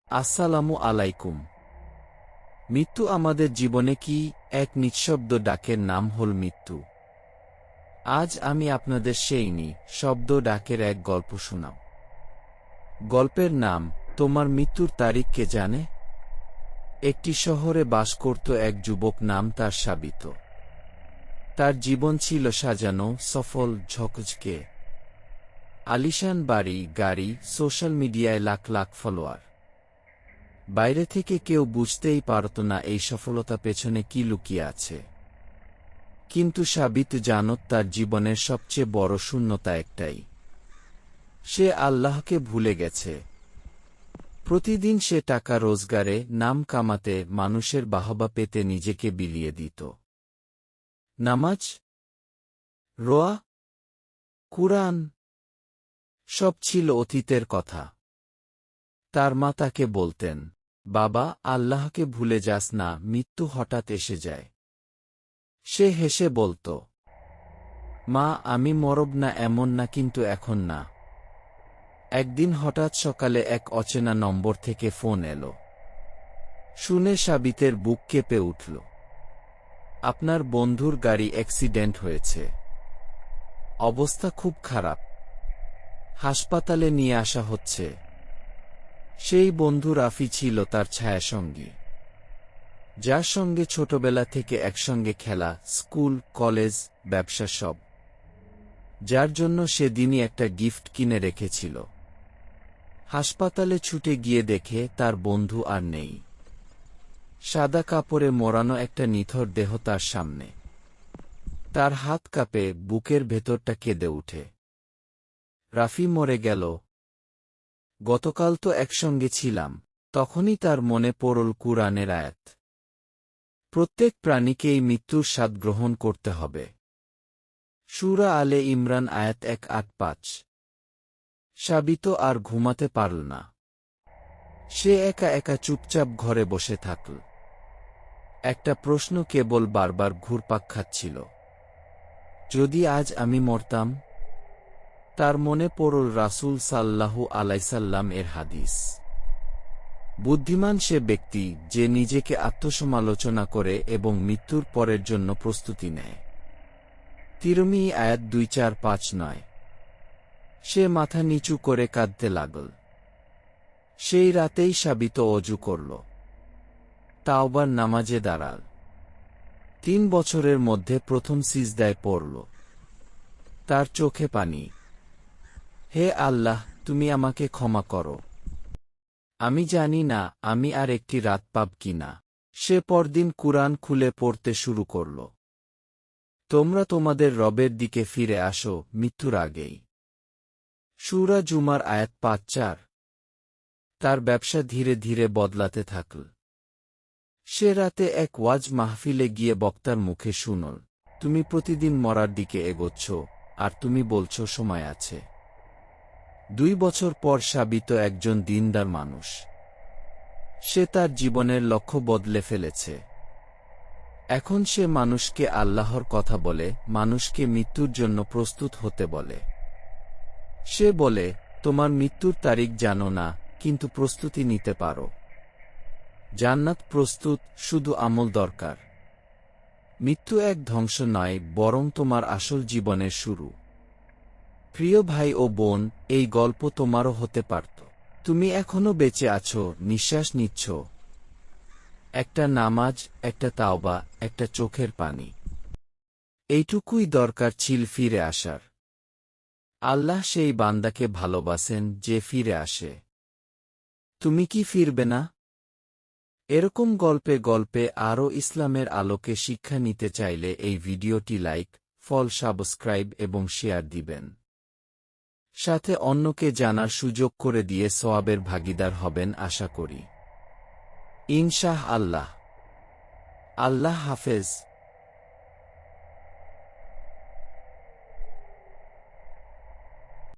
আসসালামু আলাইকুম। মৃত্যু আমাদের জীবনে কি এক নিঃশব্দ ডাকের নাম হল মৃত্যু। আজ আমি আপনাদের সেই শব্দ ডাকের এক গল্প শোনাব। গল্পের নাম তোমার মৃত্যুর তারিখ কে জানে। একটি শহরে বাস করত এক যুবক, নাম তার সাবিত। তার জীবন ছিল সাজানো, সফল, ঝকঝকে। আলিশান বাড়ি, গাড়ি, সোশ্যাল মিডিয়ায় লাখ লাখ ফলোয়ার। বাইরে থেকে কেউ বুঝতেই পারত না এই সফলতা পেছনে কি লুকিয়ে আছে। কিন্তু সাবিত জানত তার জীবনের সবচেয়ে বড় শূন্যতা একটাই, সে আল্লাহকে ভুলে গেছে। প্রতিদিন সে টাকা রোজগারে, নাম কামাতে, মানুষের বাহবা পেতে নিজেকে বিলিয়ে দিত। নামাজ, রোয়া, কুরআন সব ছিল অতীতের কথা। তার মা তাকে বলতেন, বাবা, আল্লাহকে ভুলে যাস না, মৃত্যু হঠাৎ এসে যায়। সে হেসে বলত, মা, আমি মরব না এমন না, কিন্তু এখন না। একদিন হঠাৎ সকালে এক অচেনা নম্বর থেকে ফোন এলো। শুনে সাবিতের বুক কেঁপে উঠল। আপনার বন্ধুর গাড়ি অ্যাক্সিডেন্ট হয়েছে, অবস্থা খুব খারাপ, হাসপাতালে নিয়ে আসা হচ্ছে। সেই বন্ধু রাফি ছিল তার ছায়াসঙ্গী, যার সঙ্গে ছোটবেলা থেকে একসঙ্গে খেলা, স্কুল, কলেজ, ব্যবসা সব। যার জন্য সেদিনই একটা গিফট কিনে রেখেছিল। হাসপাতালে ছুটে গিয়ে দেখে তার বন্ধু আর নেই। সাদা কাপড়ে মোড়ানো একটা নিথর দেহ তার সামনে। তার হাত কাঁপে, বুকের ভেতরটা কেঁদে উঠে। রাফি মরে গেল। গতকাল তো একসঙ্গে ছিলাম। তখনই তার মনে পড়ল কুরআনের আয়াত, প্রত্যেক প্রাণীকেই মৃত্যুর স্বাদ গ্রহণ করতে হবে। সূরা আলে ইমরান আয়াত 185। সাবিত আর ঘুমাতে পারল না। সে একা একা চুপচাপ ঘরে বসে থাকল। একটা প্রশ্ন কেবল বারবার ঘুরপাক খাচ্ছিল, যদি আজ আমি মরতাম। তার মনে পড়ল রাসূল সাল্লাল্লাহু আলাইসাল্লাম এর হাদিস, বুদ্ধিমান সে ব্যক্তি যে নিজেকে আত্মসমালোচনা করে এবং মৃত্যুর পরের জন্য প্রস্তুতি নেয়। তিরমিজি আয়াত 2459। সে মাথা নিচু করে কাঁদতে লাগল। সেই রাতেই সাবিত অজু করল, তাওবার নামাজে দাঁড়াল। 3 বছরের মধ্যে প্রথম সিজদায় পড়ল। তার চোখে পানি। হে আল্লাহ, তুমি আমাকে ক্ষমা করো। আমি জানি না আমি আর একটি রাত পাব কিনা। সে পরদিন কুরআন খুলে পড়তে শুরু করল। তোমরা তোমাদের রবের দিকে ফিরে আসো মৃত্যুর আগেই। সূরা জুমার আয়াত 5-4। তার ব্যবসা ধীরে ধীরে বদলাতে থাকল। সে রাতে এক ওয়াজ মাহফিলে গিয়ে বক্তার মুখে শুনল, তুমি প্রতিদিন মরার দিকে এগোচ্ছ, আর তুমি বলছ সময় আছে। 2 বছর পর সাবিত একজন দিনদার মানুষ। সে তার জীবনের লক্ষ্য বদলে ফেলেছে। এখন সে মানুষকে আল্লাহর কথা বলে, মানুষকে মৃত্যুর জন্য প্রস্তুত হতে বলে। সে বলে, তোমার মৃত্যুর তারিখ জানো না, কিন্তু প্রস্তুতি নিতে পারো। জান্নাত প্রস্তুত, শুধু আমল দরকার। মৃত্যু এক ধ্বংস নয়, বরং তোমার আসল জীবনের শুরু। প্রিয় ভাই ও বোন, এই গল্প তোমারও হতে পারত। তুমি এখনো বেঁচে আছো, নিঃশ্বাস নিচ্ছ। একটা নামাজ, একটা তাওবা, একটা চোখের পানি, এইটুকুই দরকার ছিল ফিরে আসার। আল্লাহ সেই বান্দাকে ভালোবাসেন যে ফিরে আসে। তুমি কি ফিরবে না? এরকম গল্পে গল্পে আরও ইসলামের আলোকে শিক্ষা নিতে চাইলে এই ভিডিওটি লাইক, ফলো, সাবস্ক্রাইব এবং শেয়ার দিবেন। সাথে অন্যকে জানার সুযোগ করে দিয়ে সওয়াবের ভাগীদার হবেন আশা করি। ইনশাআল্লাহ। আল্লাহ হাফেজ।